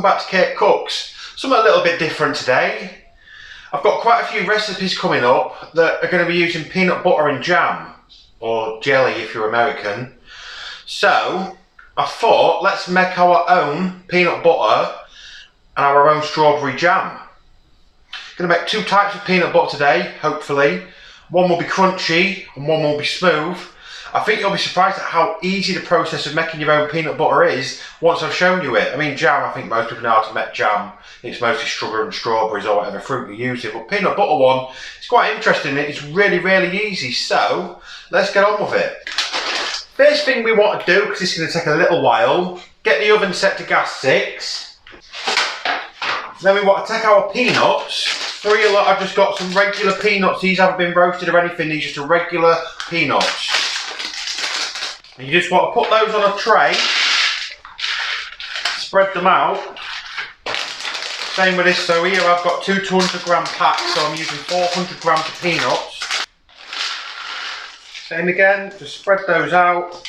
welcome back to Kirk Kooks. Something a little bit different today. I've got quite a few recipes coming up that are going to be using peanut butter and jam, or jelly if you're American. So I thought, let's make our own peanut butter and our own strawberry jam. Going to make two types of peanut butter today, hopefully. One will be crunchy and one will be smooth. I think you'll be surprised at how easy the process of making your own peanut butter is once I've shown you it. I mean, jam, I think most people know how to make jam. It's mostly sugar and strawberries or whatever fruit you're using. But peanut butter one, it's quite interesting. It's really, really easy. So let's get on with it. First thing we want to do, because this is going to take a little while, get the oven set to gas 6. Then we want to take our peanuts. For you lot, I've just got some regular peanuts. These haven't been roasted or anything. These are just regular peanuts. And you just want to put those on a tray, spread them out. Same with this, so here I've got two 200 gram packs, so I'm using 400 grams of peanuts. Same again, just spread those out,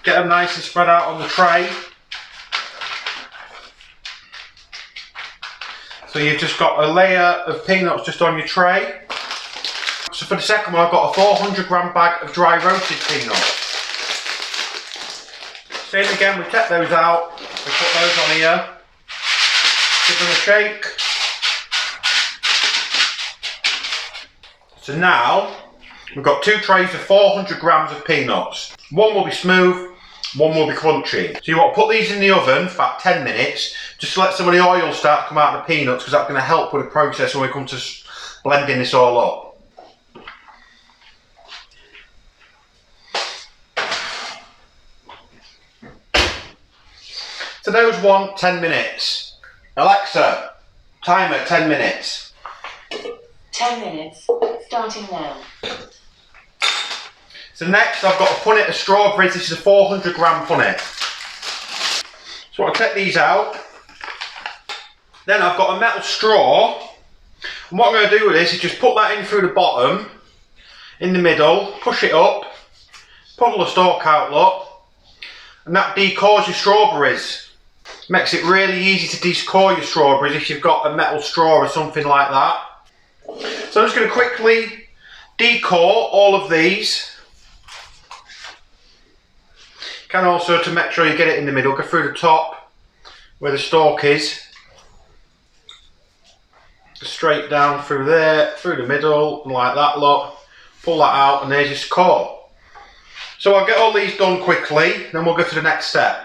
get them nice and spread out on the tray. So you've just got a layer of peanuts just on your tray. So for the second one, I've got a 400 gram bag of dry roasted peanuts. Same again, we take those out, we put those on here, give them a shake. So now, we've got two trays of 400 grams of peanuts. One will be smooth, one will be crunchy. So you want to put these in the oven for about 10 minutes, just to let some of the oil start to come out of the peanuts, because that's going to help with the process when we come to blending this all up. So those want 10 minutes. Alexa, timer 10 minutes. 10 minutes, starting now. So next I've got a punnet of strawberries. This is a 400 gram punnet. So I'll take these out. Then I've got a metal straw. And what I'm going to do with this is just put that in through the bottom, in the middle, push it up, pull the stalk out, look, and that decors your strawberries. Makes it really easy to decore your strawberries if you've got a metal straw or something like that. So I'm just going to quickly decore all of these. You can also, to make sure you get it in the middle, go through the top where the stalk is. Straight down through there, through the middle, and like that lot. Pull that out and there's your core. So I'll get all these done quickly, then we'll go to the next step.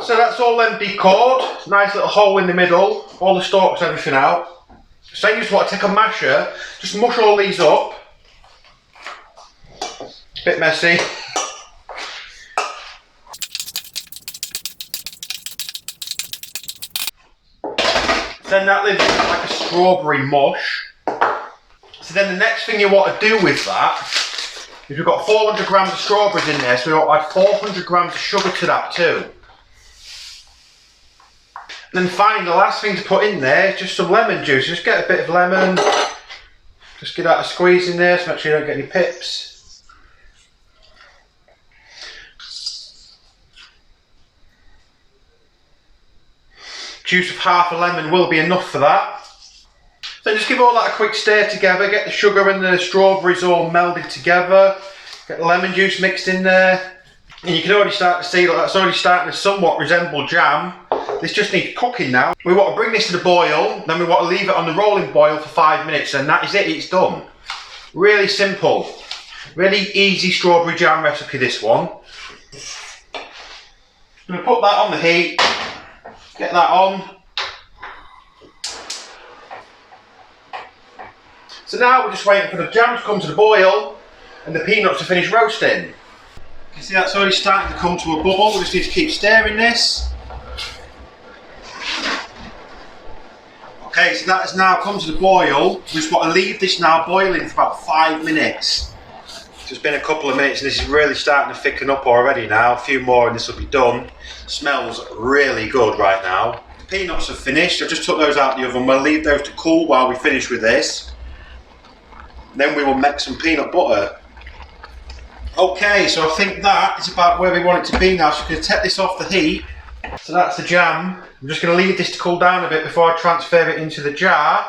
So that's all them decored, nice little hole in the middle, all the stalks, everything out. So you just want to take a masher, just mush all these up. Bit messy. Then that leaves it like a strawberry mush. So then the next thing you want to do with that is we've got 400 grams of strawberries in there, so we want to add 400 grams of sugar to that too. And then finally, the last thing to put in there is just some lemon juice. Just get a bit of lemon, just get that a squeeze in there, so make sure you don't get any pips. Juice of half a lemon will be enough for that. Then just give all that a quick stir together, get the sugar and the strawberries all melded together, get the lemon juice mixed in there. And you can already start to see that that's already starting to somewhat resemble jam. This just needs cooking now. We want to bring this to the boil, then we want to leave it on the rolling boil for 5 minutes, and that is it, it's done. Really simple. Really easy strawberry jam recipe, this one. I'm going to put that on the heat, get that on. So now we're just waiting for the jam to come to the boil and the peanuts to finish roasting. You see that's already starting to come to a bubble, we just need to keep stirring this. Okay, so that has now come to the boil. We just want to leave this now boiling for about 5 minutes. So it's been a couple of minutes and this is really starting to thicken up already now. A few more and this will be done. Smells really good right now. The peanuts are finished. I just took those out of the oven. We'll leave those to cool while we finish with this. Then we will make some peanut butter. Okay, so I think that is about where we want it to be now. So we're going to take this off the heat. So that's the jam. I'm just going to leave this to cool down a bit before I transfer it into the jar,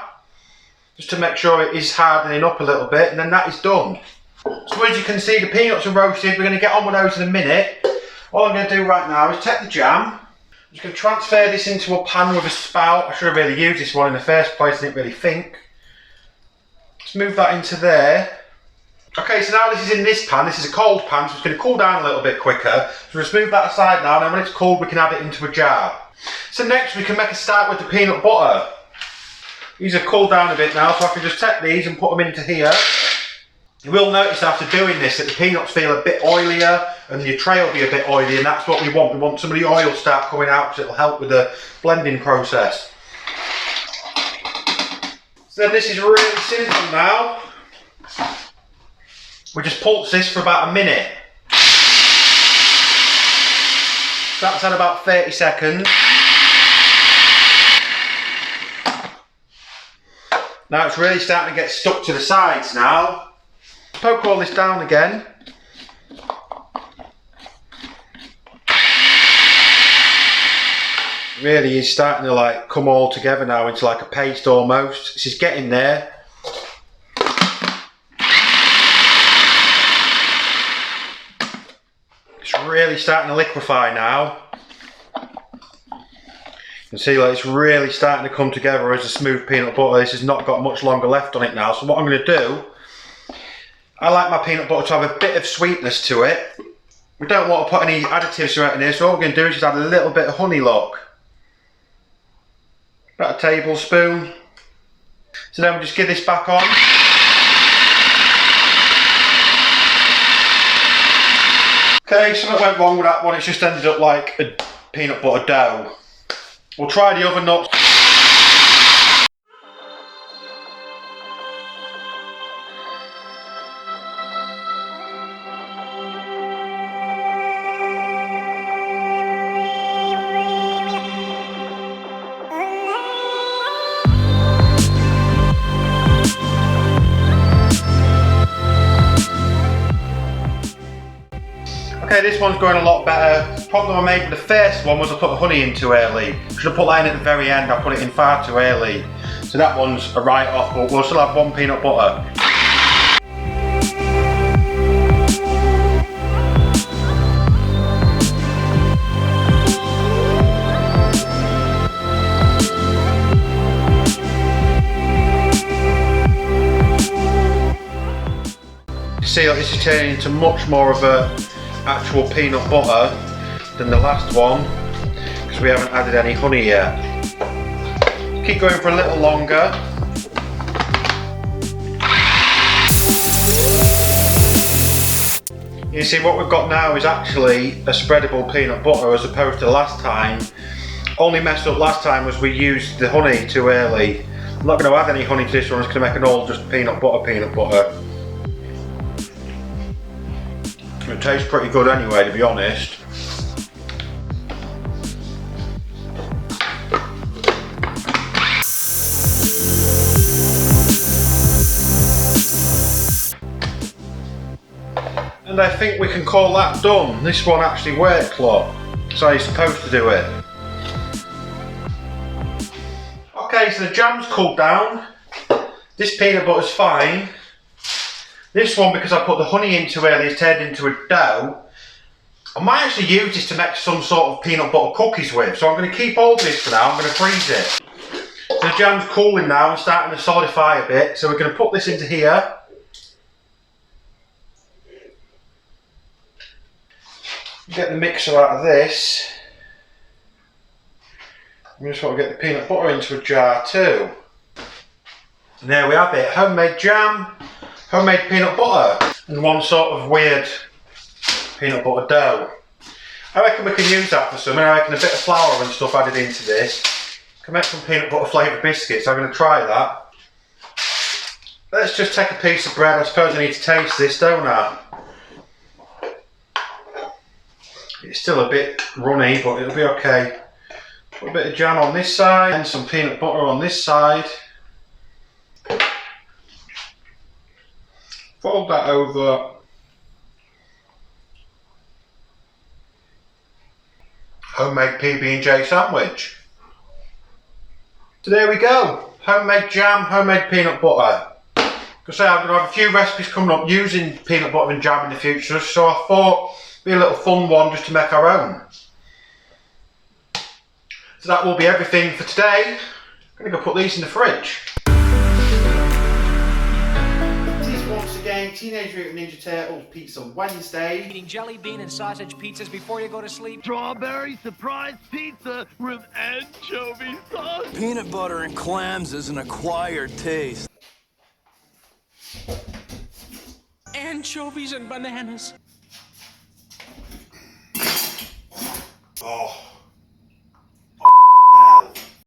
just to make sure it is hardening up a little bit, and then that is done. So as you can see, the peanuts are roasted. We're going to get on with those in a minute. All I'm going to do right now is take the jam. I'm just going to transfer this into a pan with a spout. I should have really used this one in the first place, I didn't really think. Let's move that into there. Okay, so now this is in this pan. This is a cold pan, so it's going to cool down a little bit quicker. So just move that aside now, and then when it's cold we can add it into a jar. So next we can make a start with the peanut butter. These have cooled down a bit now, so I can just take these and put them into here. You will notice after doing this that the peanuts feel a bit oilier and your tray will be a bit oily, and that's what we want. We want some of the oil to start coming out because it will help with the blending process. So then this is really simple now. We just pulse this for about a minute. That's at about 30 seconds. Now it's really starting to get stuck to the sides now. Poke all this down again. Really is starting to like come all together now into like a paste almost. This is getting there. It's really starting to liquefy now. You can see like it's really starting to come together as a smooth peanut butter. This has not got much longer left on it now. So what I'm going to do, I like my peanut butter to have a bit of sweetness to it. We don't want to put any additives or anything in here, so what we're going to do is just add a little bit of honey, look. About a tablespoon. So then we just give this back on. Okay, something went wrong with that one. It's just ended up like a peanut butter dough. We'll try the other nuts. Okay, this one's going a lot better. The problem I made with the first one was I put the honey in too early. Should have put that in at the very end. I put it in far too early. So that one's a write-off, but we'll still have one peanut butter. You see, like, this is turning into much more of a actual peanut butter than the last one because we haven't added any honey yet. Keep going for a little longer. You see, what we've got now is actually a spreadable peanut butter as opposed to last time. Only messed up last time was we used the honey too early. I'm not going to add any honey to this one, it's going to make an all just peanut butter. It tastes pretty good anyway, to be honest. And I think we can call that done. This one actually worked, look. That's how you're supposed to do it. Okay, so the jam's cooled down. This peanut butter's fine. This one, because I put the honey in too early, it's turned into a dough. I might actually use this to make some sort of peanut butter cookies with. So I'm going to keep all this for now, I'm going to freeze it. So the jam's cooling now and starting to solidify a bit. So we're going to put this into here. Get the mixer out of this. We just want to get the peanut butter into a jar too. And there we have it, homemade jam, homemade peanut butter, and one sort of weird peanut butter dough. I reckon we can use that for something. I reckon a bit of flour and stuff added into this. Can make some peanut butter flavoured biscuits. I'm going to try that. Let's just take a piece of bread. I suppose I need to taste this, don't I? It's still a bit runny, but it'll be okay. Put a bit of jam on this side and some peanut butter on this side. Fold that over. Homemade PB&J sandwich. So there we go. Homemade jam, homemade peanut butter. Because I'm going to have a few recipes coming up using peanut butter and jam in the future, so I thought it'd be a little fun one just to make our own. So that will be everything for today. I'm going to go put these in the fridge. This is once again Teenage Mutant Ninja Turtles Pizza Wednesday. Eating jelly bean and sausage pizzas before you go to sleep. Strawberry surprise pizza with anchovy sauce. Peanut butter and clams is an acquired taste. Anchovies and bananas.